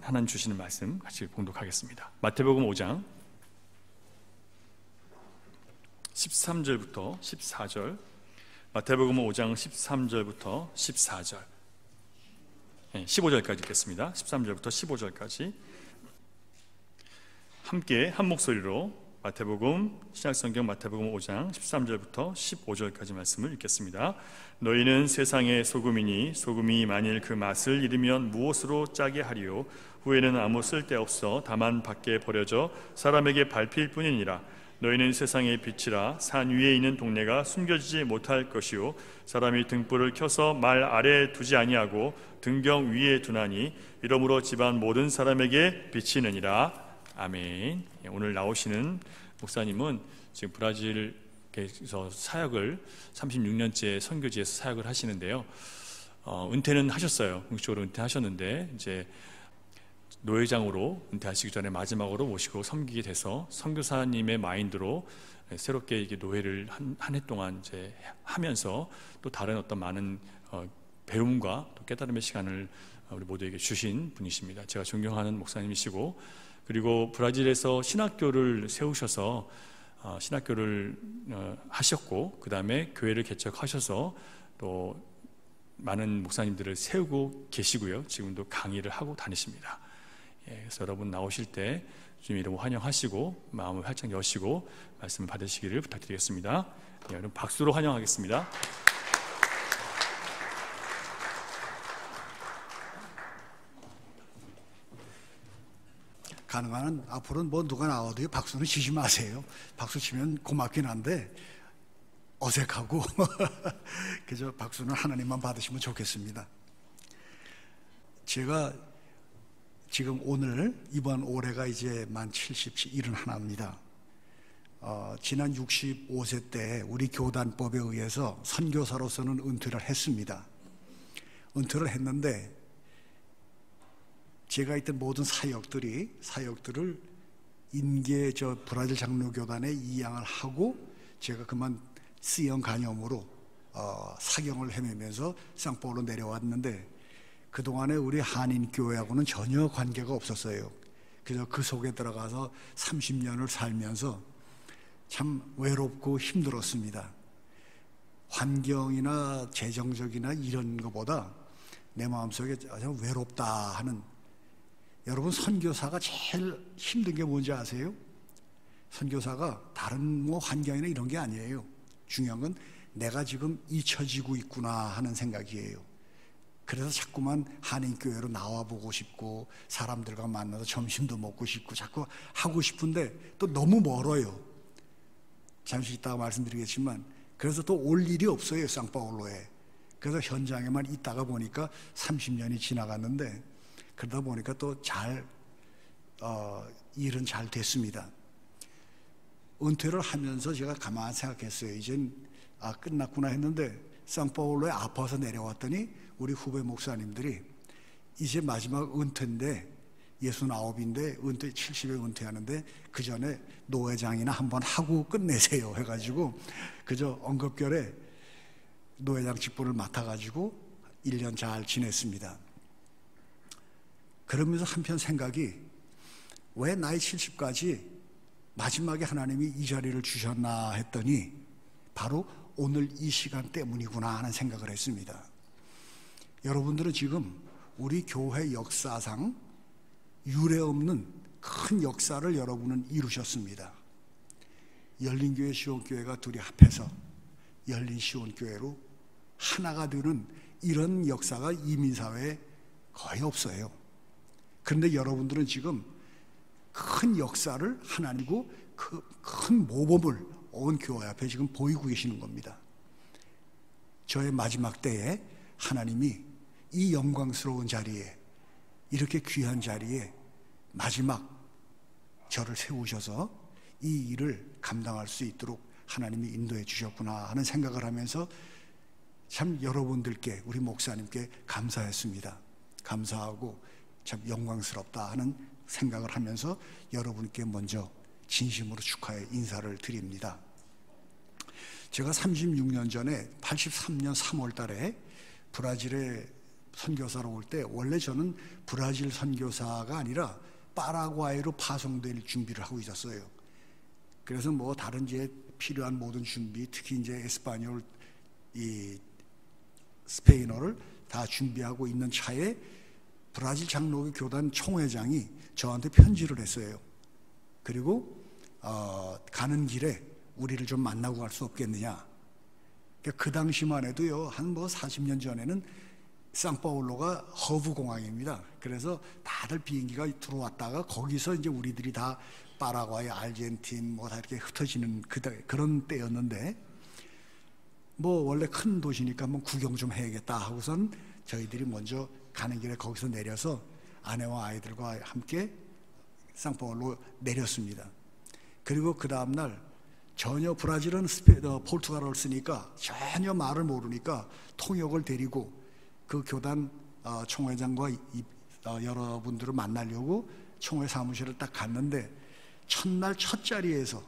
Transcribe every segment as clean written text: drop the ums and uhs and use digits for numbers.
하나님 주시는 말씀 같이 봉독하겠습니다. 마태복음 5장 13절부터 14절, 마태복음 5장 13절부터 14절, 15절까지 읽겠습니다. 13절부터 15절까지 함께 한 목소리로 마태복음, 신약성경 마태복음 5장 13절부터 15절까지 말씀을 읽겠습니다. 너희는 세상의 소금이니 소금이 만일 그 맛을 잃으면 무엇으로 짜게 하리요? 후에는 아무 쓸데없어 다만 밖에 버려져 사람에게 밟힐 뿐이니라. 너희는 세상의 빛이라. 산 위에 있는 동네가 숨겨지지 못할 것이요 사람이 등불을 켜서 말 아래에 두지 아니하고 등경 위에 두나니 이러므로 집안 모든 사람에게 비치느니라. 아멘. 오늘 나오시는 목사님은 지금 브라질에서 사역을 36년째 선교지에서 사역을 하시는데요. 은퇴는 하셨어요. 공식적으로 은퇴하셨는데 이제 노회장으로 은퇴하시기 전에 마지막으로 모시고 섬기게 돼서 선교사님의 마인드로 새롭게 이게 노회를 한 해 동안 이제 하면서 또 다른 어떤 많은 배움과 또 깨달음의 시간을 우리 모두에게 주신 분이십니다. 제가 존경하는 목사님이시고, 그리고 브라질에서 신학교를 세우셔서 신학교를 하셨고, 그 다음에 교회를 개척하셔서 또 많은 목사님들을 세우고 계시고요. 지금도 강의를 하고 다니십니다. 그래서 여러분 나오실 때 주님 이름 환영하시고 마음을 활짝 여시고 말씀을 받으시기를 부탁드리겠습니다. 여러분 박수로 환영하겠습니다. 가능한 앞으로는 뭐 누가 나와도 박수는 치지 마세요. 박수 치면 고맙긴 한데 어색하고 그저 박수는 하나님만 받으시면 좋겠습니다. 제가 지금 오늘 이번 올해가 이제 만 71입니다. 지난 65세 때 우리 교단법에 의해서 선교사로서는 은퇴를 했습니다. 은퇴를 했는데 제가 있던 모든 사역들을 인계 브라질 장로교단에 이양을 하고 제가 그만 C형 간염으로 사경을 헤매면서 상파울로 내려왔는데 그동안에 우리 한인교회하고는 전혀 관계가 없었어요. 그래서 그 속에 들어가서 30년을 살면서 참 외롭고 힘들었습니다. 환경이나 재정적이나 이런 것보다 내 마음속에 아주 외롭다 하는, 여러분 선교사가 제일 힘든 게 뭔지 아세요? 선교사가 다른 뭐 환경이나 이런 게 아니에요. 중요한 건 내가 지금 잊혀지고 있구나 하는 생각이에요. 그래서 자꾸만 한인교회로 나와보고 싶고 사람들과 만나서 점심도 먹고 싶고 자꾸 하고 싶은데 또 너무 멀어요. 잠시 있다가 말씀드리겠지만 그래서 또 올 일이 없어요, 상파울로에. 그래서 현장에만 있다가 보니까 30년이 지나갔는데 그러다 보니까 또 일은 잘 됐습니다. 은퇴를 하면서 제가 가만히 생각했어요. 이젠 끝났구나 했는데 상파울로에 아파서 내려왔더니 우리 후배 목사님들이 이제 마지막 은퇴인데 69인데 은퇴 70에 은퇴하는데 그 전에 노회장이나 한번 하고 끝내세요 해가지고 그저 언급결에 노회장 직분을 맡아가지고 1년 잘 지냈습니다. 그러면서 한편 생각이 왜 나이 70까지 마지막에 하나님이 이 자리를 주셨나 했더니 바로 오늘 이 시간 때문이구나 하는 생각을 했습니다. 여러분들은 지금 우리 교회 역사상 유례없는 큰 역사를 여러분은 이루셨습니다. 열린교회 시온교회가 둘이 합해서 열린 시온교회로 하나가 되는 이런 역사가 이민사회에 거의 없어요. 그런데 여러분들은 지금 큰 역사를 하나님이고 큰 모범을 온 교회 앞에 지금 보이고 계시는 겁니다. 저의 마지막 때에 하나님이 이 영광스러운 자리에, 이렇게 귀한 자리에 마지막 저를 세우셔서 이 일을 감당할 수 있도록 하나님이 인도해 주셨구나 하는 생각을 하면서 참 여러분들께, 우리 목사님께 감사했습니다. 감사하고 참 영광스럽다 하는 생각을 하면서 여러분께 먼저 진심으로 축하의 인사를 드립니다. 제가 36년 전에 83년 3월 달에 브라질에 선교사로 올 때 원래 저는 브라질 선교사가 아니라 파라과이로 파송될 준비를 하고 있었어요. 그래서 뭐 다른 이제 필요한 모든 준비, 특히 이제 에스파뇰, 이 스페인어를 다 준비하고 있는 차에 브라질 장로교 교단 총회장이 저한테 편지를 했어요. 그리고 가는 길에 우리를 좀 만나고 갈 수 없겠느냐. 그 당시만 해도요, 한 뭐 40년 전에는 상파울로가 허브 공항입니다. 그래서 다들 비행기가 들어왔다가 거기서 이제 우리들이 다 파라과이, 아르헨틴 뭐 다 이렇게 흩어지는 그런 때였는데, 뭐 원래 큰 도시니까 한번 구경 좀 해야겠다 하고선 저희들이 먼저 가는 길에 거기서 내려서 아내와 아이들과 함께 상파울로 내렸습니다. 그리고 그 다음날 전혀 브라질은 포르투갈어를 쓰니까 전혀 말을 모르니까 통역을 데리고 그 교단 총회장과 여러분들을 만나려고 총회 사무실을 딱 갔는데, 첫날 첫 자리에서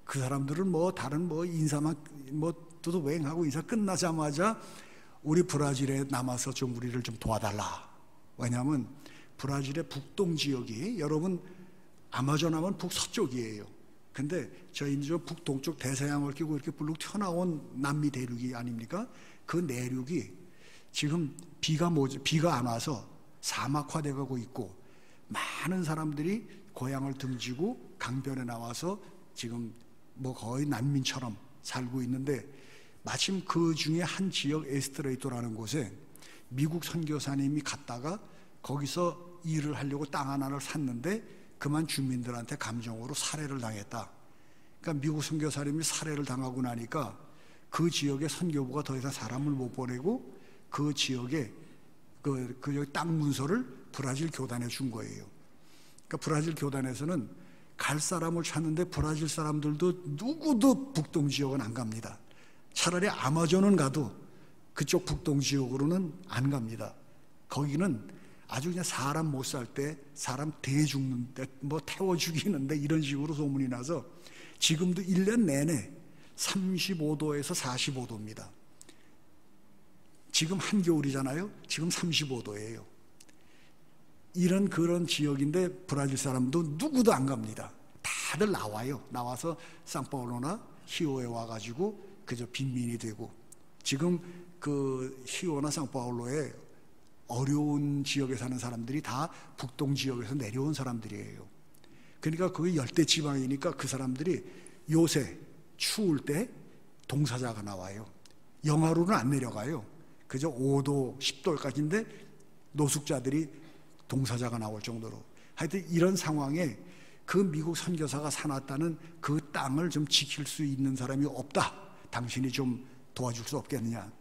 그 사람들은 뭐 다른 뭐 인사만 뭐 두두웽하고 인사 끝나자마자 우리 브라질에 남아서 좀 우리를 좀 도와달라. 왜냐하면 브라질의 북동 지역이, 여러분 아마존 하면 북서쪽이에요. 근데 저희는 저 북동쪽 대서양을 끼고 이렇게 불룩 튀어나온 남미 대륙이 아닙니까? 그 내륙이 지금 비가 안 와서 사막화돼 가고 있고, 많은 사람들이 고향을 등지고 강변에 나와서 지금 뭐 거의 난민처럼 살고 있는데, 마침 그 중에 한 지역 에스트레이토라는 곳에 미국 선교사님이 갔다가 거기서 일을 하려고 땅 하나를 샀는데 그만 주민들한테 감정으로 살해를 당했다. 그러니까 미국 선교사님이 살해를 당하고 나니까 그 지역의 선교부가 더 이상 사람을 못 보내고 그 지역에 그 땅 문서를 브라질 교단에 준 거예요. 그러니까 브라질 교단에서는 갈 사람을 찾는데 브라질 사람들도 누구도 북동 지역은 안 갑니다. 차라리 아마존은 가도 그쪽 북동 지역으로는 안 갑니다. 거기는 아주 그냥 사람 못 살 때, 사람 대 죽는데, 뭐 태워 죽이는데 이런 식으로 소문이 나서 지금도 1년 내내 35도에서 45도입니다. 지금 한겨울이잖아요. 지금 35도예요. 이런 그런 지역인데 브라질 사람도 누구도 안 갑니다. 다들 나와요. 나와서 상파울로나 히오에 와가지고 그저 빈민이 되고, 지금 그 히오나 상파울로에 어려운 지역에 사는 사람들이 다 북동 지역에서 내려온 사람들이에요. 그러니까 그게 열대 지방이니까 그 사람들이 요새 추울 때 동사자가 나와요. 영하로는 안 내려가요. 그저 5도, 10도까지인데 노숙자들이 동사자가 나올 정도로. 하여튼 이런 상황에 그 미국 선교사가 사놨다는 그 땅을 좀 지킬 수 있는 사람이 없다. 당신이 좀 도와줄 수 없겠느냐.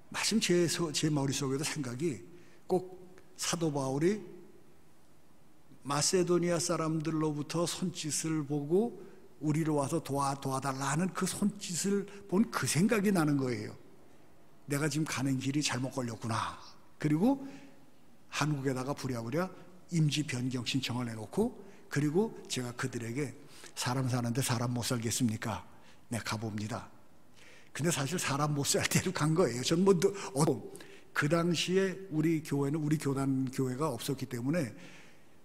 마침 제 머릿속에도 생각이, 꼭 사도 바울이 마세도니아 사람들로부터 손짓을 보고 우리로 와서 도와달라는 그 손짓을 본 그 생각이 나는 거예요. 내가 지금 가는 길이 잘못 걸렸구나. 그리고 한국에다가 부랴부랴 임지 변경 신청을 해놓고, 그리고 제가 그들에게 사람 사는데 사람 못 살겠습니까? 네, 가봅니다. 근데 사실 사람 못 살 때로 간 거예요. 전 뭐, 그 당시에 우리 교회는, 우리 교단 교회가 없었기 때문에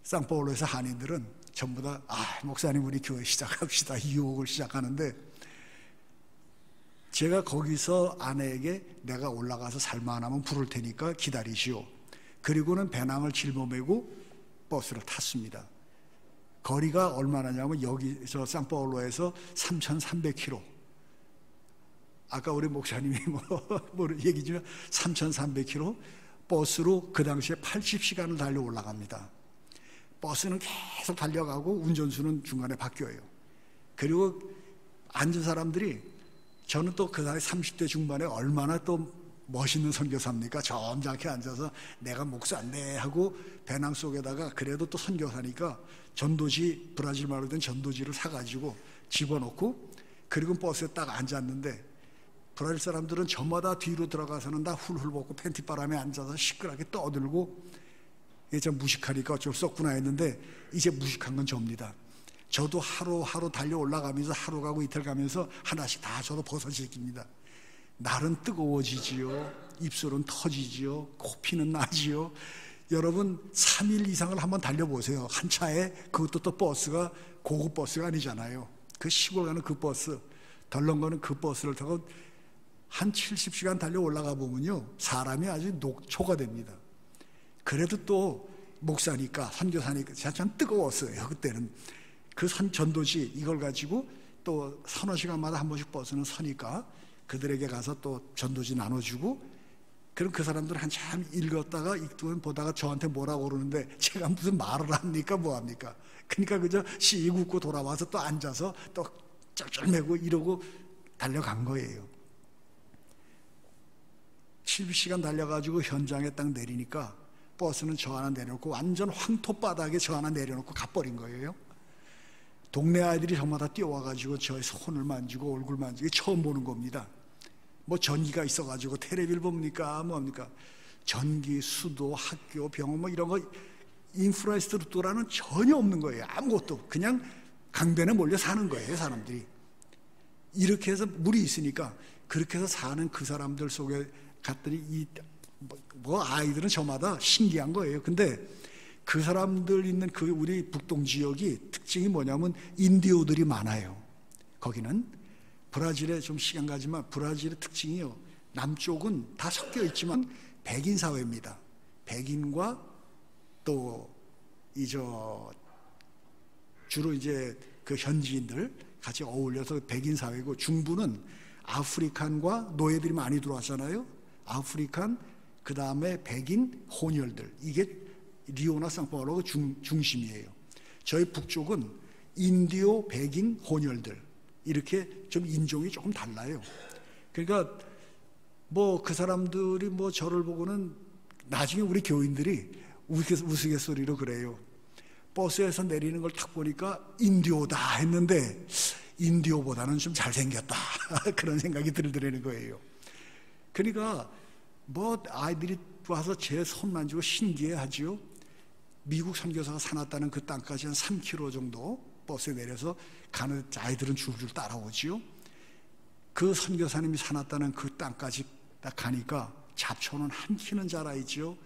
상파울로에서 한인들은 전부 다, 목사님 우리 교회 시작합시다. 유혹을 시작하는데, 제가 거기서 아내에게 내가 올라가서 살만하면 부를 테니까 기다리시오. 그리고는 배낭을 짊어매고 버스를 탔습니다. 거리가 얼마나냐면 여기 저 상파울로에서 3,300km. 아까 우리 목사님이 뭐 얘기 중에 3,300km 버스로 그 당시에 80시간을 달려 올라갑니다. 버스는 계속 달려가고 운전수는 중간에 바뀌어요. 그리고 앉은 사람들이, 저는 또 그 나이 30대 중반에 얼마나 또 멋있는 선교사입니까? 점잖게 앉아서 내가 목사인데 하고 배낭 속에다가, 그래도 또 선교사니까 전도지, 브라질 말로 된 전도지를 사가지고 집어넣고, 그리고 버스에 딱 앉았는데, 브라질 사람들은 저마다 뒤로 들어가서는 다 훌훌 벗고 팬티바람에 앉아서 시끄럽게 떠들고, 이제 무식하니까 어쩔 수 없구나 했는데, 이제 무식한 건 접니다. 저도 하루하루 달려 올라가면서 하루 가고 이틀 가면서 하나씩 다 저도 버섯이 생깁니다. 날은 뜨거워지지요. 입술은 터지지요. 코피는 나지요. 여러분 3일 이상을 한번 달려보세요. 한 차에, 그것도 또 버스가 고급 버스가 아니잖아요. 그 시골 가는 그 버스, 덜렁거는 그 버스를 타고 한 70시간 달려 올라가 보면요, 사람이 아주 녹초가 됩니다. 그래도 또 목사니까, 선교사니까 참 뜨거웠어요. 그때는 그 전도지 이걸 가지고 또 서너 시간마다 한 번씩 버스는 서니까 그들에게 가서 또 전도지 나눠주고, 그럼 그 사람들은 한참 읽었다가 보다가 저한테 뭐라고 그러는데 제가 무슨 말을 합니까 뭐합니까? 그러니까 그저 씩 웃고 돌아와서 또 앉아서 또 쩔쩔매고 이러고 달려간 거예요. 70시간 달려가지고 현장에 딱 내리니까 버스는 저 하나 내려놓고 완전 황토바닥에 저 하나 내려놓고 가버린 거예요. 동네 아이들이 저마다 뛰어와가지고 저의 손을 만지고 얼굴 만지고 처음 보는 겁니다. 뭐 전기가 있어가지고 텔레비를 봅니까 뭐합니까? 전기, 수도, 학교, 병원 뭐 이런 거 인프라스트럭처라는 전혀 없는 거예요. 아무것도. 그냥 강변에 몰려 사는 거예요, 사람들이. 이렇게 해서 물이 있으니까 그렇게 해서 사는 그 사람들 속에 갔더니 뭐 아이들은 저마다 신기한 거예요. 근데 그 사람들 있는 그 우리 북동 지역이 특징이 뭐냐면 인디오들이 많아요. 거기는 브라질에 좀 시간 가지만 브라질의 특징이요, 남쪽은 다 섞여 있지만 백인 사회입니다. 백인과 또 주로 이제 그 현지인들 같이 어울려서 백인 사회고, 중부는 아프리칸과 노예들이 많이 들어왔잖아요. 아프리칸, 그 다음에 백인 혼혈들, 이게 리오나 상파울로가 중심이에요. 저희 북쪽은 인디오, 백인, 혼혈들, 이렇게 좀 인종이 조금 달라요. 그러니까 뭐 그 사람들이 뭐 저를 보고는 나중에 우리 교인들이 우스갯소리로 그래요. 버스에서 내리는 걸 딱 보니까 인디오다 했는데 인디오보다는 좀 잘생겼다 그런 생각이 들더라는 거예요. 그러니까 뭐 아이들이 와서 제 손 만지고 신기해하지요. 미국 선교사가 사놨다는 그 땅까지 한 3km 정도 버스에 내려서 가는 아이들은 줄줄 따라오지요. 그 선교사님이 사놨다는 그 땅까지 딱 가니까 잡초는 한 키는 자라있지요.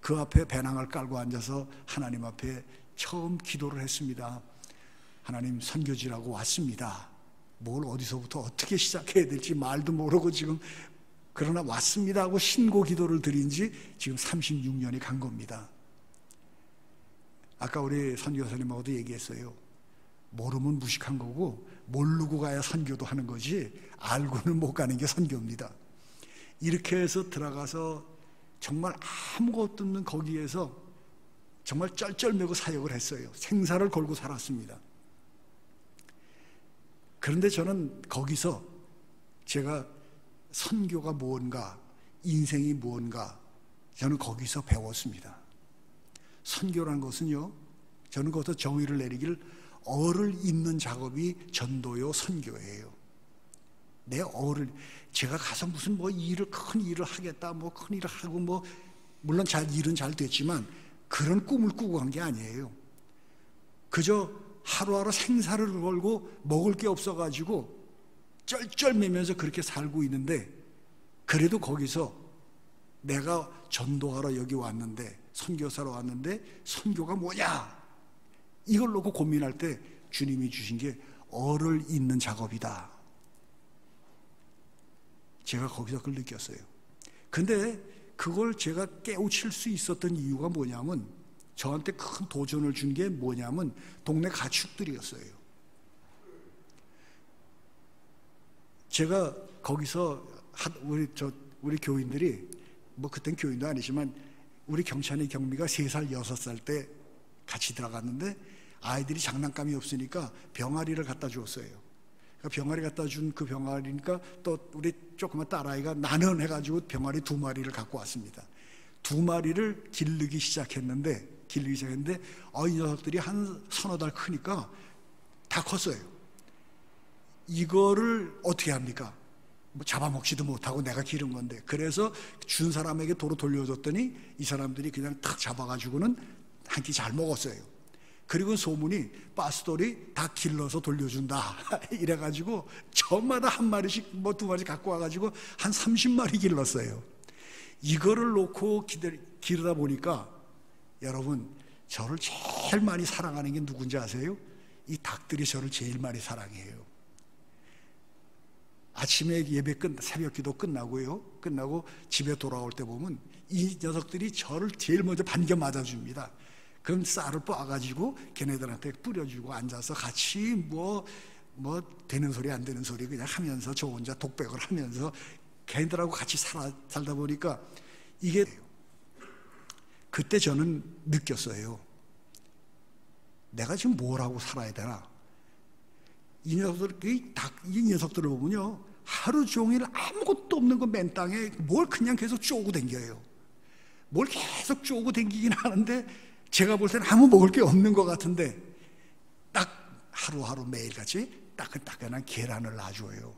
그 앞에 배낭을 깔고 앉아서 하나님 앞에 처음 기도를 했습니다. 하나님, 선교지라고 왔습니다. 뭘 어디서부터 어떻게 시작해야 될지 말도 모르고 지금, 그러나 왔습니다 하고 신고 기도를 드린 지 지금 36년이 간 겁니다. 아까 우리 선교사님하고도 얘기했어요. 모르면 무식한 거고 모르고 가야 선교도 하는 거지 알고는 못 가는 게 선교입니다. 이렇게 해서 들어가서 정말 아무것도 없는 거기에서 정말 쩔쩔매고 사역을 했어요. 생사를 걸고 살았습니다. 그런데 저는 거기서 제가 선교가 뭔가, 인생이 뭔가, 저는 거기서 배웠습니다. 선교라는 것은요, 저는 거기서 정의를 내리길, 얼을 잇는 작업이 전도요 선교예요. 내 얼을, 제가 가서 무슨 뭐 큰 일을 하겠다, 뭐 큰 일을 하고, 뭐 물론 일은 잘 됐지만 그런 꿈을 꾸고 간 게 아니에요. 그저 하루하루 생사를 걸고 먹을 게 없어가지고 쩔쩔매면서 그렇게 살고 있는데, 그래도 거기서 내가 전도하러 여기 왔는데, 선교사로 왔는데 선교가 뭐냐, 이걸 놓고 고민할 때 주님이 주신 게 얼을 잇는 작업이다. 제가 거기서 그걸 느꼈어요. 근데 그걸 제가 깨우칠 수 있었던 이유가 뭐냐면, 저한테 큰 도전을 준 게 뭐냐면 동네 가축들이었어요. 제가 거기서 우리 교인들이, 뭐 그땐 교인도 아니지만 우리 경찬이 경미가 3살 6살 때 같이 들어갔는데 아이들이 장난감이 없으니까 병아리를 갖다 주었어요. 그러니까 병아리 갖다 준 그 병아리니까 또 우리 조그만 딸아이가 나는 해가지고 병아리 2마리를 갖고 왔습니다. 2마리를 기르기 시작했는데 이 녀석들이 한 서너 달 크니까 다 컸어요. 이거를 어떻게 합니까? 뭐 잡아먹지도 못하고 내가 기른 건데, 그래서 준 사람에게 도로 돌려줬더니 이 사람들이 그냥 탁 잡아가지고는 한 끼 잘 먹었어요. 그리고 소문이 파스토리 닭 길러서 돌려준다 이래가지고 저마다 한 마리씩 뭐 두 마리 갖고 와가지고 한 30마리 길렀어요. 이거를 놓고 기르다 보니까 여러분, 저를 제일 많이 사랑하는 게 누군지 아세요? 이 닭들이 저를 제일 많이 사랑해요. 아침에 예배 새벽 기도 끝나고 집에 돌아올 때 보면 이 녀석들이 저를 제일 먼저 반겨 맞아줍니다. 그럼 쌀을 빻아가지고 걔네들한테 뿌려주고 앉아서 같이 뭐 되는 소리 안 되는 소리 그냥 하면서 저 혼자 독백을 하면서 걔네들하고 같이 살다 보니까 이게, 그때 저는 느꼈어요. 내가 지금 뭘 하고 살아야 되나? 이 녀석들을 보면요, 하루 종일 아무것도 없는 거 맨 땅에 뭘 그냥 계속 쪼고 댕겨요. 뭘 계속 쪼고 댕기긴 하는데 제가 볼 때는 아무 먹을 게 없는 것 같은데 딱 하루하루 매일같이 따끈따끈한 계란을 놔줘요.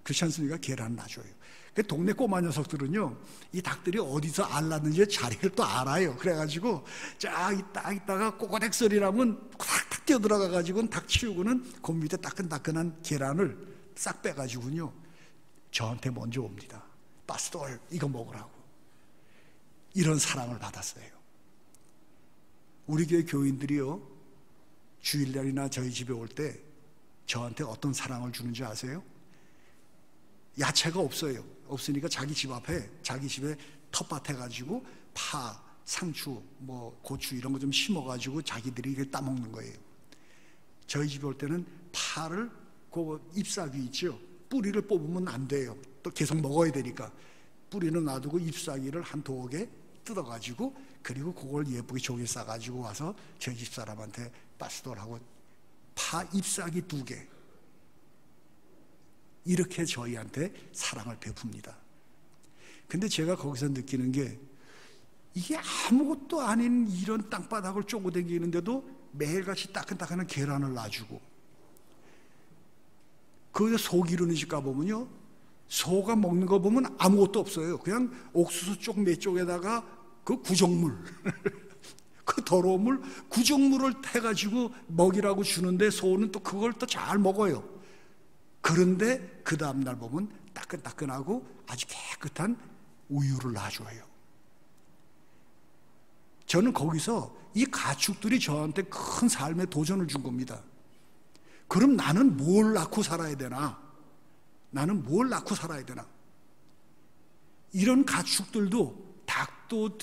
그렇지 않습니까? 계란을 놔줘요. 그 동네 꼬마 녀석들은요, 이 닭들이 어디서 알랐는지 자리를 또 알아요. 그래가지고 쫙 있다가 꼬꼬댁 소리 나면 탁탁 뛰어들어가가지고 닭 치우고는 그 밑에 따끈따끈한 계란을 싹 빼가지고요 저한테 먼저 옵니다. 파스토르 이거 먹으라고. 이런 사랑을 받았어요. 우리 교회 교인들이요, 주일날이나 저희 집에 올 때 저한테 어떤 사랑을 주는지 아세요? 야채가 없으니까 자기 집 앞에, 자기 집에 텃밭 해가지고 파, 상추, 고추 이런 거 좀 심어가지고 자기들이 이걸 따먹는 거예요. 저희 집에 올 때는 파를 그 잎사귀 있죠, 뿌리를 뽑으면 안 돼요. 또 계속 먹어야 되니까 뿌리는 놔두고 잎사귀를 한 도개 뜯어가지고, 그리고 그걸 예쁘게 종이 싸가지고 와서 저희 집 사람한테 파스토르하고 파 잎사귀 2개, 이렇게 저희한테 사랑을 베풉니다. 근데 제가 거기서 느끼는 게, 이게 아무것도 아닌 이런 땅바닥을 쪼고 다니는데도 매일같이 따끈따끈한 계란을 놔주고, 거기서 소 기르는 집 가보면요, 소가 먹는 거 보면 아무것도 없어요. 그냥 옥수수 쪽 몇 쪽에다가 그 구정물 그 더러운 물, 구정물을 해가지고 먹이라고 주는데 소는 또 그걸 또 잘 먹어요. 그런데 그 다음날 보면 따끈따끈하고 아주 깨끗한 우유를 놔줘요. 저는 거기서 이 가축들이 저한테 큰 삶의 도전을 준 겁니다. 그럼 나는 뭘 낳고 살아야 되나? 나는 뭘 낳고 살아야 되나? 이런 가축들도, 닭도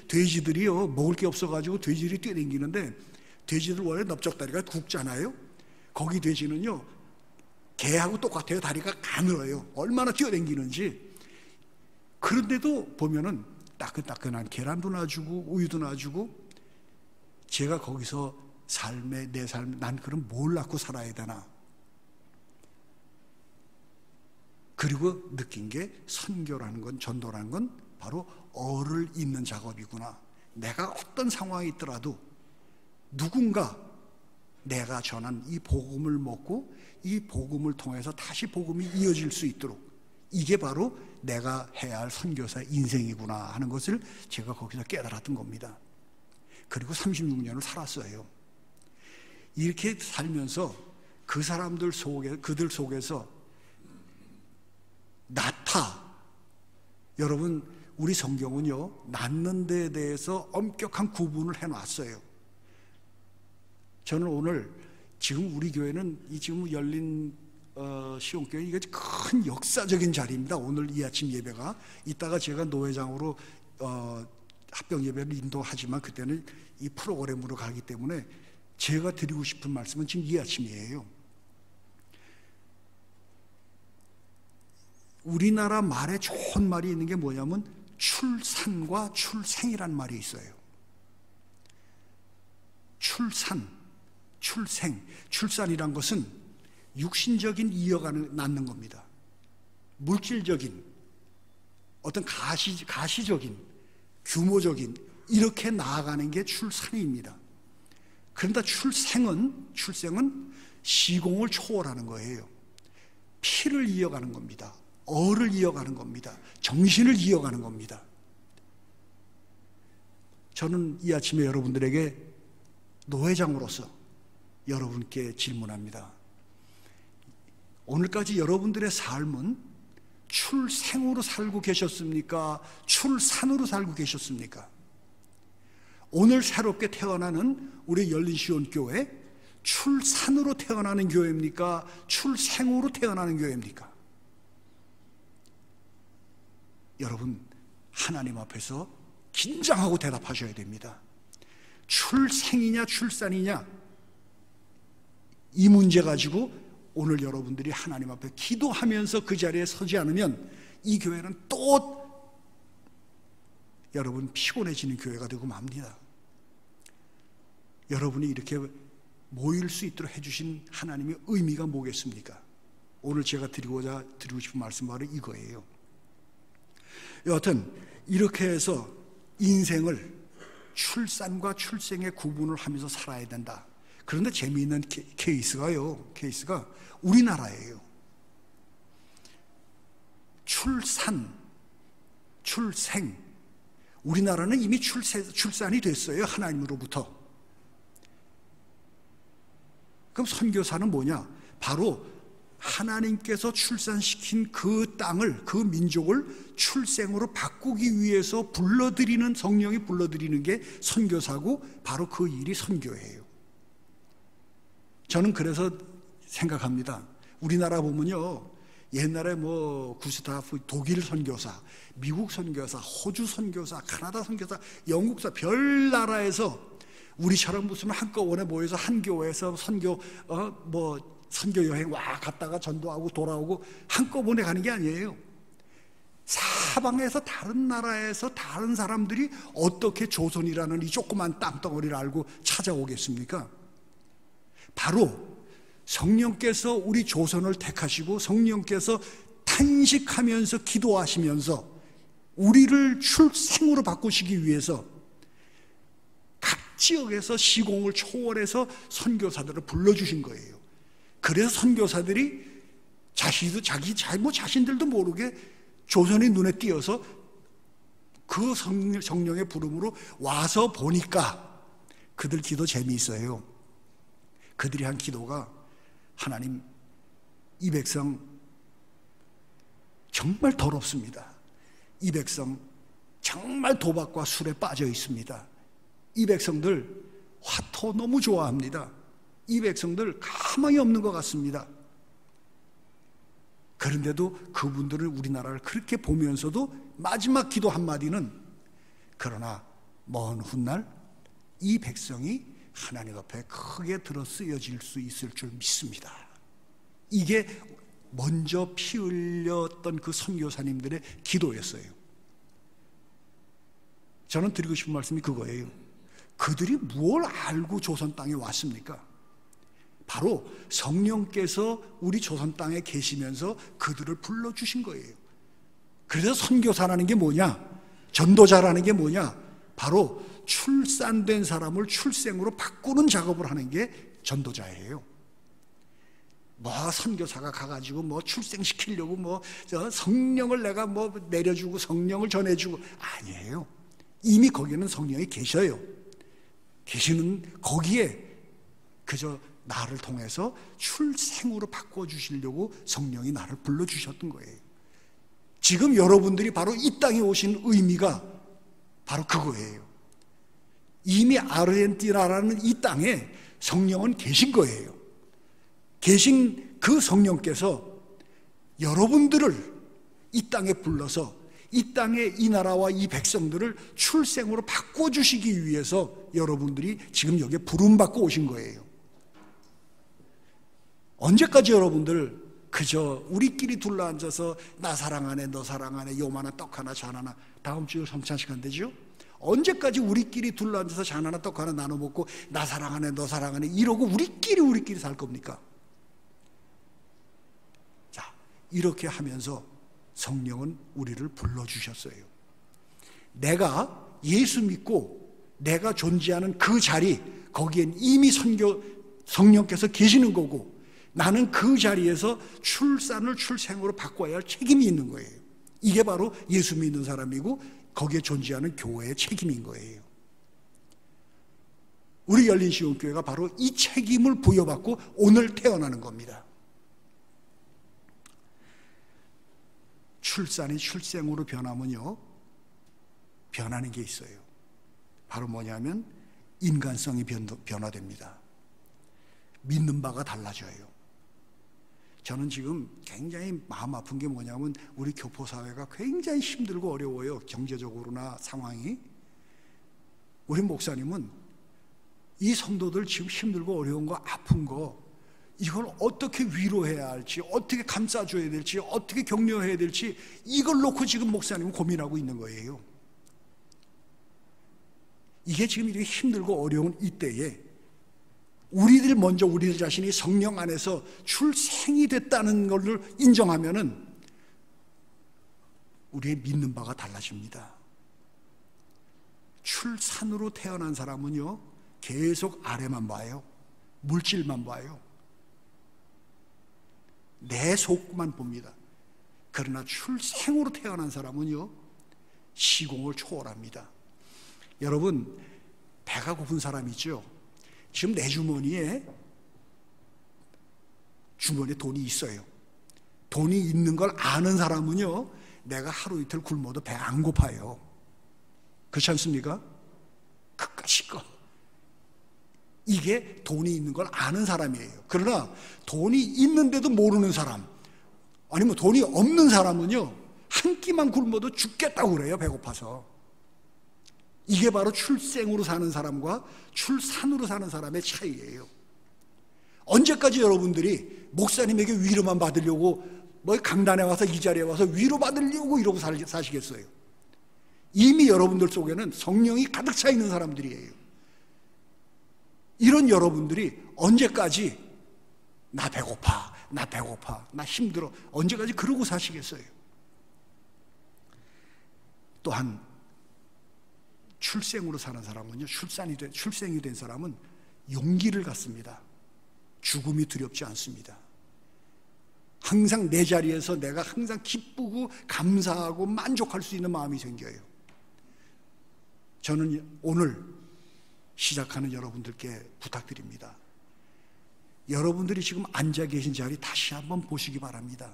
돼지들이요, 먹을 게 없어가지고 돼지들이 뛰어다니는데, 돼지들 원래 넓적다리가 굵잖아요. 거기 돼지는요, 개하고 똑같아요. 다리가 가늘어요. 얼마나 뛰어다니는지. 그런데도 보면은 따끈따끈한 계란도 놔주고 우유도 놔주고, 제가 거기서 내 삶, 난 그럼 뭘 낳고 살아야 되나? 그리고 느낀 게, 선교라는 건, 전도라는 건 바로 어를 잇는 작업이구나. 내가 어떤 상황이 있더라도 누군가 내가 전한 이 복음을 먹고 이 복음을 통해서 다시 복음이 이어질 수 있도록, 이게 바로 내가 해야 할 선교사의 인생이구나 하는 것을 제가 거기서 깨달았던 겁니다. 그리고 36년을 살았어요. 이렇게 살면서 그들 속에서 여러분, 우리 성경은요, 낳는 데에 대해서 엄격한 구분을 해놨어요. 저는 오늘, 지금 우리 교회는 지금 열린 시온교회, 이게 큰 역사적인 자리입니다. 오늘 이 아침 예배가, 이따가 제가 노회장으로 합병 예배를 인도하지만 그때는 이 프로그램으로 가기 때문에 제가 드리고 싶은 말씀은 지금 이 아침이에요. 우리나라 말에 좋은 말이 있는 게 뭐냐면 출산과 출생이란 말이 있어요. 출생. 출산이란 것은 육신적인 낳는 겁니다. 물질적인, 어떤 가시적인, 규모적인, 이렇게 나아가는 게 출산입니다. 그런데 출생은 시공을 초월하는 거예요. 피를 이어가는 겁니다. 어를 이어가는 겁니다. 정신을 이어가는 겁니다. 저는 이 아침에 여러분들에게 노회장으로서 여러분께 질문합니다. 오늘까지 여러분들의 삶은 출생으로 살고 계셨습니까? 출산으로 살고 계셨습니까? 오늘 새롭게 태어나는 우리 열린시온교회, 출산으로 태어나는 교회입니까? 출생으로 태어나는 교회입니까? 여러분, 하나님 앞에서 긴장하고 대답하셔야 됩니다. 출생이냐 출산이냐, 이 문제 가지고 오늘 여러분들이 하나님 앞에 기도하면서 그 자리에 서지 않으면 이 교회는 또 여러분 피곤해지는 교회가 되고 맙니다. 여러분이 이렇게 모일 수 있도록 해주신 하나님의 의미가 뭐겠습니까? 오늘 제가 드리고 싶은 말씀은 바로 이거예요. 여하튼 이렇게 해서 인생을 출산과 출생의 구분을 하면서 살아야 된다. 그런데 재미있는 케이스가 우리나라예요. 출산, 출생, 우리나라는 이미 출산이 됐어요. 하나님으로부터. 그럼 선교사는 뭐냐? 바로 하나님께서 출산시킨 그 땅을, 그 민족을 출생으로 바꾸기 위해서 불러들이는, 성령이 불러들이는 게 선교사고, 바로 그 일이 선교예요. 저는 그래서 생각합니다. 우리나라 보면요, 옛날에 구스타프 독일 선교사, 미국 선교사, 호주 선교사, 카나다 선교사, 영국사, 별 나라에서 우리처럼 무슨 한꺼번에 모여서 한 교회에서 선교 여행 갔다가 전도하고 돌아오고 한꺼번에 가는 게 아니에요. 사방에서 다른 나라에서 다른 사람들이 어떻게 조선이라는 이 조그만 땅덩어리를 알고 찾아오겠습니까? 바로 성령께서 우리 조선을 택하시고 성령께서 탄식하면서 기도하시면서 우리를 출생으로 바꾸시기 위해서 각 지역에서 시공을 초월해서 선교사들을 불러주신 거예요. 그래서 선교사들이 자신들도 모르게 조선의 눈에 띄어서 그 성령의 부름으로 와서 보니까 그들 기도 재미있어요. 그들이 한 기도가, 하나님, 이 백성 정말 더럽습니다. 이 백성 정말 도박과 술에 빠져 있습니다. 이 백성들 화토 너무 좋아합니다. 이 백성들 가망이 없는 것 같습니다. 그런데도 그분들은 우리나라를 그렇게 보면서도 마지막 기도 한마디는, 그러나 먼 훗날 이 백성이 하나님 앞에 크게 들어 쓰여질 수 있을 줄 믿습니다. 이게 먼저 피 흘렸던 그 선교사님들의 기도였어요. 저는 드리고 싶은 말씀이 그거예요. 그들이 무엇을 알고 조선 땅에 왔습니까? 바로 성령께서 우리 조선 땅에 계시면서 그들을 불러주신 거예요. 그래서 선교사라는 게 뭐냐? 전도자라는 게 뭐냐? 바로 출산된 사람을 출생으로 바꾸는 작업을 하는 게 전도자예요. 선교사가 가가지고 출생시키려고 성령을 내가 내려주고 성령을 전해주고, 아니에요. 이미 거기에는 성령이 계셔요. 계시는 거기에 그저 나를 통해서 출생으로 바꿔주시려고 성령이 나를 불러주셨던 거예요. 지금 여러분들이 바로 이 땅에 오신 의미가 바로 그거예요. 이미 아르헨티나라는 이 땅에 성령은 계신 거예요. 계신 그 성령께서 여러분들을 이 땅에 불러서 이 땅의 이 나라와 이 백성들을 출생으로 바꿔주시기 위해서 여러분들이 지금 여기에 부름받고 오신 거예요. 언제까지 여러분들 그저 우리끼리 둘러앉아서 나 사랑하네, 너 사랑하네, 요만한 떡 하나, 잔 하나, 다음 주 성찬 시간 되죠? 언제까지 우리끼리 둘러앉아서 잔 하나, 떡 하나 나눠 먹고 나 사랑하네, 너 사랑하네 이러고 우리끼리 살 겁니까? 자, 이렇게 하면서 성령은 우리를 불러주셨어요. 내가 예수 믿고 내가 존재하는 그 자리, 거기엔 이미 성령께서 계시는 거고, 나는 그 자리에서 출산을 출생으로 바꿔야 할 책임이 있는 거예요. 이게 바로 예수 믿는 사람이고 거기에 존재하는 교회의 책임인 거예요. 우리 열린시온교회가 바로 이 책임을 부여받고 오늘 태어나는 겁니다. 출산이 출생으로 변하면요, 변하는 게 있어요. 바로 뭐냐면 인간성이 변화됩니다. 믿는 바가 달라져요. 저는 지금 굉장히 마음 아픈 게 뭐냐면 우리 교포사회가 굉장히 힘들고 어려워요. 경제적으로나 상황이. 우리 목사님은 이 성도들 지금 힘들고 어려운 거, 아픈 거, 이걸 어떻게 위로해야 할지, 어떻게 감싸줘야 될지, 어떻게 격려해야 될지, 이걸 놓고 지금 목사님은 고민하고 있는 거예요. 이게 지금 이렇게 힘들고 어려운 이때에 우리들 먼저 우리들 자신이 성령 안에서 출생이 됐다는 것을 인정하면은 우리의 믿는 바가 달라집니다. 출산으로 태어난 사람은요, 계속 아래만 봐요. 물질만 봐요. 내 속만 봅니다. 그러나 출생으로 태어난 사람은요, 시공을 초월합니다. 여러분, 배가 고픈 사람 있죠? 지금 내 주머니에 돈이 있어요. 돈이 있는 걸 아는 사람은요, 내가 하루 이틀 굶어도 배 안 고파요. 그렇지 않습니까? 그까짓 거. 이게 돈이 있는 걸 아는 사람이에요. 그러나 돈이 있는데도 모르는 사람, 아니면 돈이 없는 사람은요, 한 끼만 굶어도 죽겠다고 그래요, 배고파서. 이게 바로 출생으로 사는 사람과 출산으로 사는 사람의 차이예요. 언제까지 여러분들이 목사님에게 위로만 받으려고 뭐 강단에 와서 이 자리에 와서 위로 받으려고 이러고 사시겠어요? 이미 여러분들 속에는 성령이 가득 차 있는 사람들이에요. 이런 여러분들이 언제까지 나 배고파, 나 힘들어, 언제까지 그러고 사시겠어요? 또한 출생으로 사는 사람은요, 출생이 된 사람은 용기를 갖습니다. 죽음이 두렵지 않습니다. 항상 내 자리에서 내가 항상 기쁘고 감사하고 만족할 수 있는 마음이 생겨요. 저는 오늘 시작하는 여러분들께 부탁드립니다. 여러분들이 지금 앉아 계신 자리 다시 한번 보시기 바랍니다.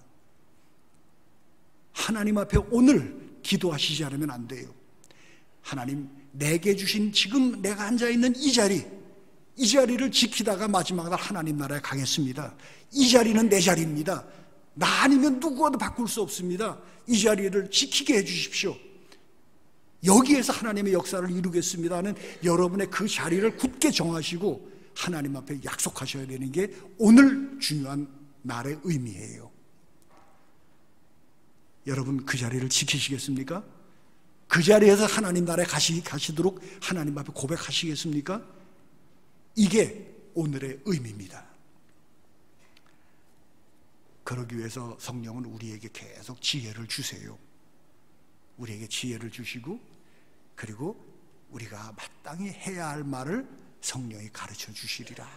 하나님 앞에 오늘 기도하시지 않으면 안 돼요. 하나님, 내게 주신 지금 내가 앉아있는 이 자리를 지키다가 마지막 날 하나님 나라에 가겠습니다. 이 자리는 내 자리입니다. 나 아니면 누구와도 바꿀 수 없습니다. 이 자리를 지키게 해주십시오. 여기에서 하나님의 역사를 이루겠습니다 하는 여러분의 그 자리를 굳게 정하시고 하나님 앞에 약속하셔야 되는 게 오늘 중요한 날의 의미예요. 여러분, 그 자리를 지키시겠습니까? 그 자리에서 하나님 나라에 가시도록 하나님 앞에 고백하시겠습니까? 이게 오늘의 의미입니다. 그러기 위해서 성령은 우리에게 계속 지혜를 주세요. 우리에게 지혜를 주시고, 그리고 우리가 마땅히 해야 할 말을 성령이 가르쳐 주시리라.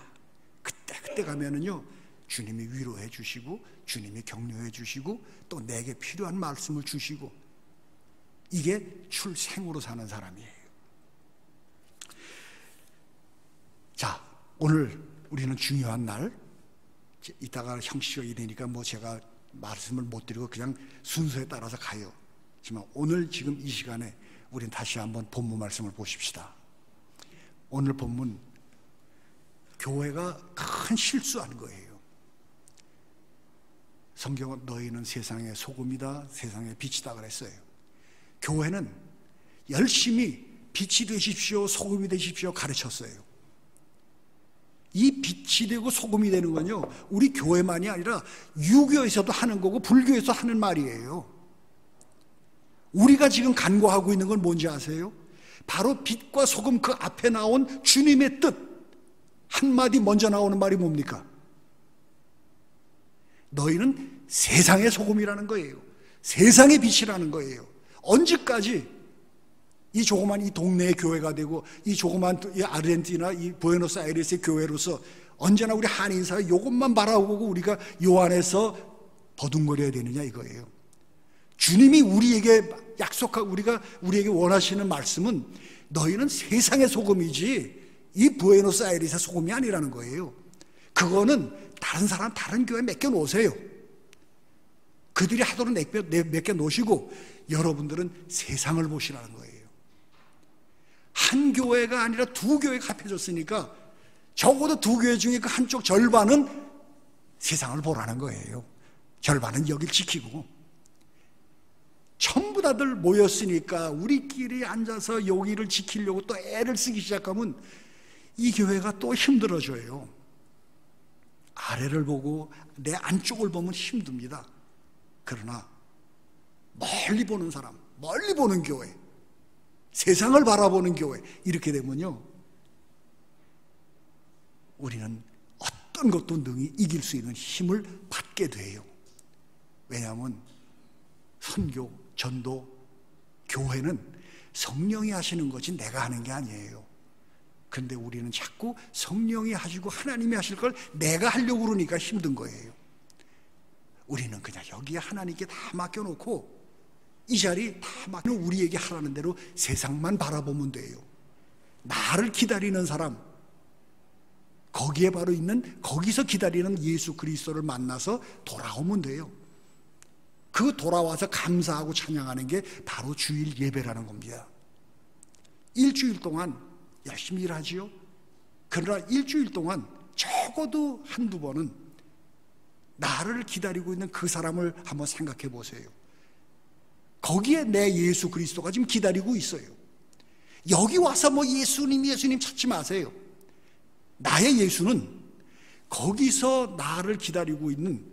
그때 가면은요, 주님이 위로해 주시고, 주님이 격려해 주시고, 또 내게 필요한 말씀을 주시고, 이게 출생으로 사는 사람이에요. 자, 오늘 우리는 중요한 날, 이따가 형식이 이되니까 뭐 제가 말씀을 못 드리고 그냥 순서에 따라서 가요. 하지만 오늘 지금 이 시간에 우리는 다시 한번 본문 말씀을 보십시다. 오늘 본문, 교회가 큰 실수한 거예요. 성경은 너희는 세상의 소금이다, 세상의 빛이다 그랬어요. 교회는 열심히 빛이 되십시오, 소금이 되십시오 가르쳤어요. 이 빛이 되고 소금이 되는 건요, 우리 교회만이 아니라 유교에서도 하는 거고 불교에서 하는 말이에요. 우리가 지금 간구하고 있는 건 뭔지 아세요? 바로 빛과 소금 그 앞에 나온 주님의 뜻 한마디 먼저 나오는 말이 뭡니까? 너희는 세상의 소금이라는 거예요. 세상의 빛이라는 거예요. 언제까지 이 조그만 이 동네의 교회가 되고 이 조그만 이 아르헨티나 이 부에노스아이레스의 교회로서 언제나 우리 한인사회 이것만 바라보고 우리가 요 안에서 버둥거려야 되느냐 이거예요. 주님이 우리에게 우리에게 원하시는 말씀은 너희는 세상의 소금이지 이 부에노스아이레스의 소금이 아니라는 거예요. 그거는 다른 교회 맡겨 놓으세요. 그들이 하도록 맡겨 놓으시고 여러분들은 세상을 보시라는 거예요. 한 교회가 아니라 두 교회가 합해졌으니까 적어도 두 교회 중에 그 한쪽 절반은 세상을 보라는 거예요. 절반은 여길 지키고. 전부 다들 모였으니까 우리끼리 앉아서 여기를 지키려고 또 애를 쓰기 시작하면 이 교회가 또 힘들어져요. 아래를 보고 내 안쪽을 보면 힘듭니다. 그러나 멀리 보는 사람, 멀리 보는 교회, 세상을 바라보는 교회, 이렇게 되면요, 우리는 어떤 것도 능히 이길 수 있는 힘을 받게 돼요. 왜냐하면 선교, 전도, 교회는 성령이 하시는 거지 내가 하는 게 아니에요. 그런데 우리는 자꾸 성령이 하시고 하나님이 하실 걸 내가 하려고 그러니까 힘든 거예요. 우리는 그냥 여기에 하나님께 다 맡겨놓고 이 자리 다 맡겨놓고 우리에게 하라는 대로 세상만 바라보면 돼요. 나를 기다리는 사람, 거기에 바로 있는, 거기서 기다리는 예수 그리스도를 만나서 돌아오면 돼요. 그 돌아와서 감사하고 찬양하는 게 바로 주일 예배라는 겁니다. 일주일 동안 열심히 일하지요. 그러나 일주일 동안 적어도 한두 번은 나를 기다리고 있는 그 사람을 한번 생각해 보세요. 거기에 내 예수 그리스도가 지금 기다리고 있어요. 여기 와서 뭐 예수님 찾지 마세요. 나의 예수는 거기서 나를 기다리고 있는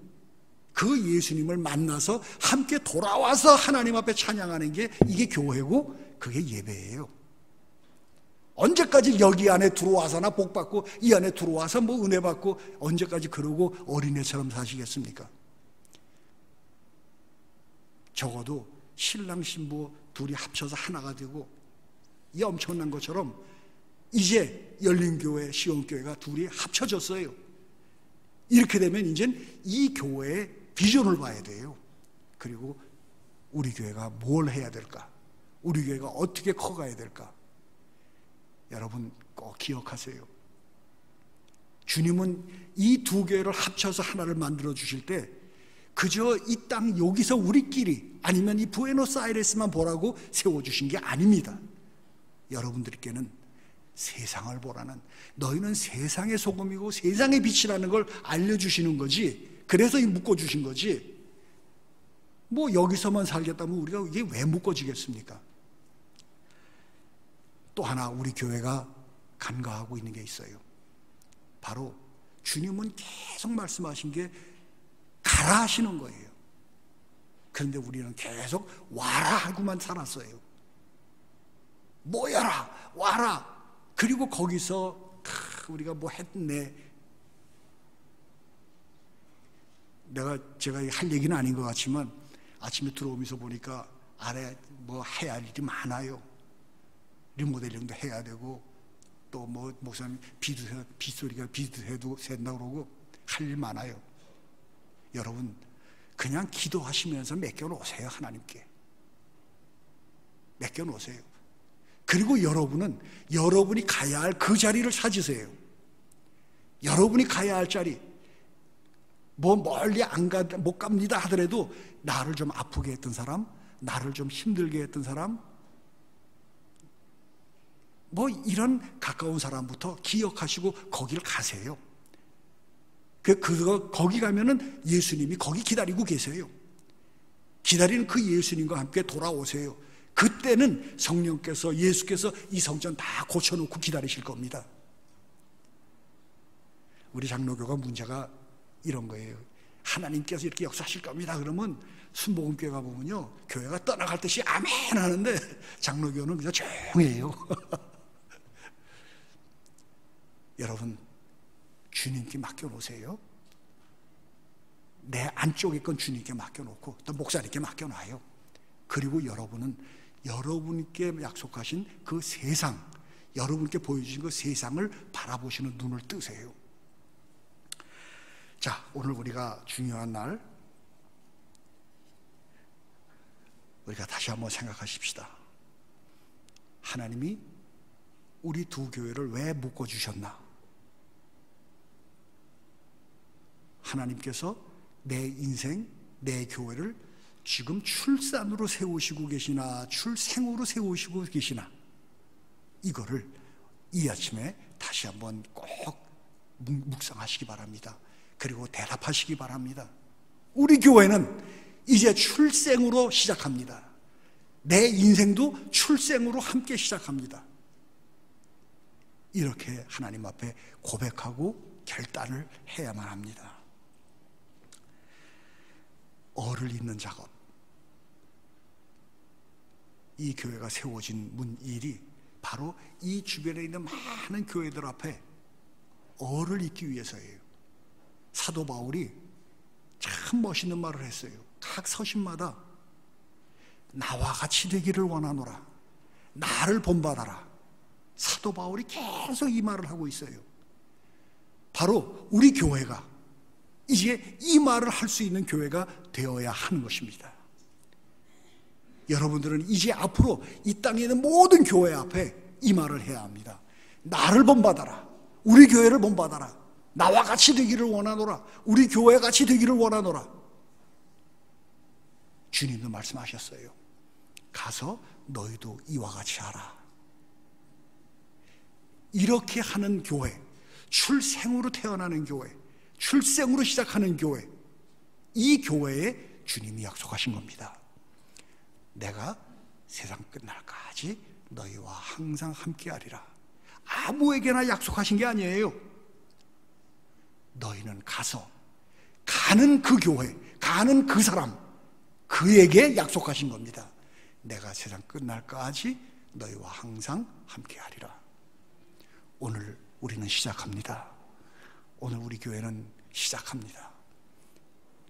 그 예수님을 만나서 함께 돌아와서 하나님 앞에 찬양하는 게 이게 교회고 그게 예배예요. 언제까지 여기 안에 들어와서나 복받고 이 안에 들어와서 뭐 은혜 받고 언제까지 그러고 어린애처럼 사시겠습니까? 적어도 신랑 신부 둘이 합쳐서 하나가 되고 이 엄청난 것처럼 이제 열린교회, 시온교회가 둘이 합쳐졌어요. 이렇게 되면 이제 이 교회의 비전을 봐야 돼요. 그리고 우리 교회가 뭘 해야 될까? 우리 교회가 어떻게 커가야 될까? 여러분 꼭 기억하세요. 주님은 이 두 교회를 합쳐서 하나를 만들어 주실 때 그저 이 땅 여기서 우리끼리 아니면 이 부에노스아이레스만 보라고 세워주신 게 아닙니다. 여러분들께는 세상을 보라는, 너희는 세상의 소금이고 세상의 빛이라는 걸 알려주시는 거지. 그래서 묶어주신 거지. 뭐 여기서만 살겠다면 우리가 이게 왜 묶어지겠습니까? 또 하나 우리 교회가 간과하고 있는 게 있어요. 바로 주님은 계속 말씀하신 게 가라 하시는 거예요. 그런데 우리는 계속 와라 하고만 살았어요. 모여라, 와라. 그리고 거기서 우리가 뭐 했네. 제가 할 얘기는 아닌 것 같지만 아침에 들어오면서 보니까 아래 뭐 해야 할 일이 많아요. 리모델링도 해야 되고 또 뭐 목사님 빗소리가 비도 샌다고 그러고 할 일 많아요. 여러분 그냥 기도하시면서 맡겨놓으세요. 하나님께 맡겨놓으세요. 그리고 여러분이 가야 할 그 자리를 찾으세요. 여러분이 가야 할 자리, 뭐 멀리 못 갑니다 하더라도 나를 좀 아프게 했던 사람, 나를 좀 힘들게 했던 사람, 뭐 이런 가까운 사람부터 기억하시고 거기를 가세요. 거기 가면은 예수님이 거기 기다리고 계세요. 기다리는 그 예수님과 함께 돌아오세요. 그때는 성령께서, 예수께서 이 성전 다 고쳐놓고 기다리실 겁니다. 우리 장로교가 문제가 이런 거예요. 하나님께서 이렇게 역사하실 겁니다. 그러면 순복음교회 가보면요, 교회가 떠나갈 듯이 아멘 하는데 장로교는 그냥 조용해요. 여러분 주님께 맡겨놓으세요. 내 안쪽에 건 주님께 맡겨놓고 또 목사님께 맡겨놔요. 그리고 여러분은 여러분께 약속하신 그 세상, 여러분께 보여주신 그 세상을 바라보시는 눈을 뜨세요. 자, 오늘 우리가 중요한 날, 우리가 다시 한번 생각하십시다. 하나님이 우리 두 교회를 왜 묶어주셨나? 하나님께서 내 인생, 내 교회를 지금 출산으로 세우시고 계시나 출생으로 세우시고 계시나, 이거를 이 아침에 다시 한번 꼭 묵상하시기 바랍니다. 그리고 대답하시기 바랍니다. 우리 교회는 이제 출생으로 시작합니다. 내 인생도 출생으로 함께 시작합니다. 이렇게 하나님 앞에 고백하고 결단을 해야만 합니다. 어를 잇는 작업, 이 교회가 세워진 일이 바로 이 주변에 있는 많은 교회들 앞에 어를 잇기 위해서예요. 사도 바울이 참 멋있는 말을 했어요. 각 서신마다 나와 같이 되기를 원하노라, 나를 본받아라. 사도 바울이 계속 이 말을 하고 있어요. 바로 우리 교회가 이제 이 말을 할 수 있는 교회가 되어야 하는 것입니다. 여러분들은 이제 앞으로 이 땅에 있는 모든 교회 앞에 이 말을 해야 합니다. 나를 본받아라, 우리 교회를 본받아라, 나와 같이 되기를 원하노라, 우리 교회 같이 되기를 원하노라. 주님도 말씀하셨어요. 가서 너희도 이와 같이 하라. 이렇게 하는 교회, 출생으로 태어나는 교회, 출생으로 시작하는 교회, 이 교회에 주님이 약속하신 겁니다. 내가 세상 끝날까지 너희와 항상 함께하리라. 아무에게나 약속하신 게 아니에요. 너희는 가서, 가는 그 교회, 가는 그 사람, 그에게 약속하신 겁니다. 내가 세상 끝날까지 너희와 항상 함께하리라. 오늘 우리는 시작합니다. 오늘 우리 교회는 시작합니다.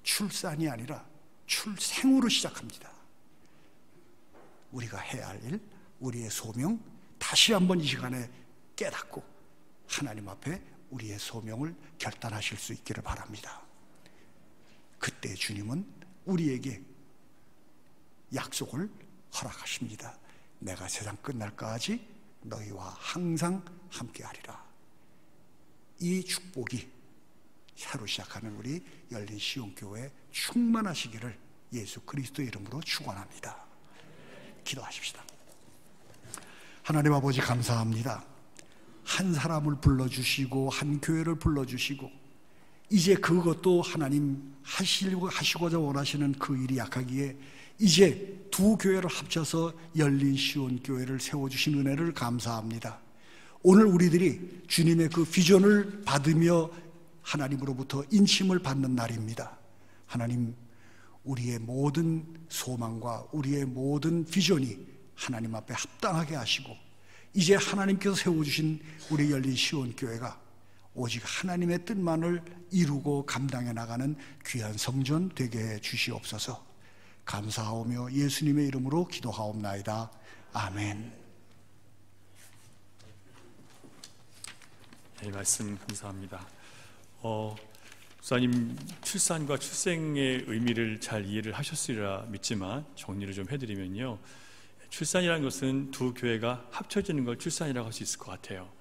출산이 아니라 출생으로 시작합니다. 우리가 해야 할 일, 우리의 소명, 다시 한번 이 시간에 깨닫고 하나님 앞에 우리의 소명을 결단하실 수 있기를 바랍니다. 그때 주님은 우리에게 약속을 허락하십니다. 내가 세상 끝날까지 너희와 항상 함께하리라. 이 축복이 새로 시작하는 우리 열린 시온교회 충만하시기를 예수 그리스도의 이름으로 축원합니다. 기도하십시다. 하나님 아버지, 감사합니다. 한 사람을 불러주시고 한 교회를 불러주시고 이제 그것도 하나님 하시고자 원하시는 그 일이 약하기에 이제 두 교회를 합쳐서 열린 시온교회를 세워주신 은혜를 감사합니다. 오늘 우리들이 주님의 그 비전을 받으며 하나님으로부터 인침을 받는 날입니다. 하나님, 우리의 모든 소망과 우리의 모든 비전이 하나님 앞에 합당하게 하시고 이제 하나님께서 세워주신 우리 열린 시온교회가 오직 하나님의 뜻만을 이루고 감당해 나가는 귀한 성전 되게 해 주시옵소서. 감사하오며 예수님의 이름으로 기도하옵나이다. 아멘. 네, 말씀 감사합니다. 목사님, 출산과 출생의 의미를 잘 이해를 하셨으리라 믿지만 정리를 좀 해드리면요, 출산이라는 것은 두 교회가 합쳐지는 걸 출산이라고 할 수 있을 것 같아요.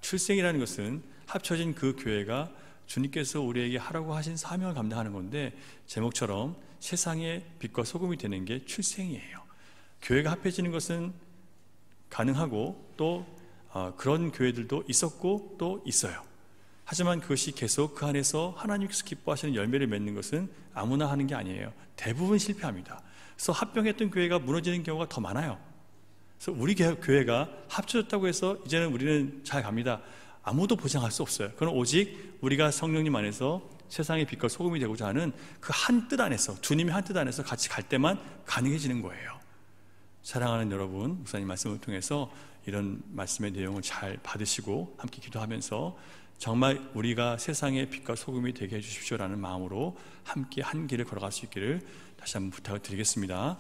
출생이라는 것은 합쳐진 그 교회가 주님께서 우리에게 하라고 하신 사명을 감당하는 건데, 제목처럼 세상의 빛과 소금이 되는 게 출생이에요. 교회가 합해지는 것은 가능하고 또 그런 교회들도 있었고 또 있어요. 하지만 그것이 계속 그 안에서 하나님께서 기뻐하시는 열매를 맺는 것은 아무나 하는 게 아니에요. 대부분 실패합니다. 그래서 합병했던 교회가 무너지는 경우가 더 많아요. 그래서 우리 교회가 합쳐졌다고 해서 이제는 우리는 잘 갑니다, 아무도 보장할 수 없어요. 그건 오직 우리가 성령님 안에서 세상의 빛과 소금이 되고자 하는 그 한 뜻 안에서, 주님의 한 뜻 안에서 같이 갈 때만 가능해지는 거예요. 사랑하는 여러분, 목사님 말씀을 통해서 이런 말씀의 내용을 잘 받으시고 함께 기도하면서 정말 우리가 세상의 빛과 소금이 되게 해주십시오라는 마음으로 함께 한 길을 걸어갈 수 있기를 다시 한번 부탁을 드리겠습니다.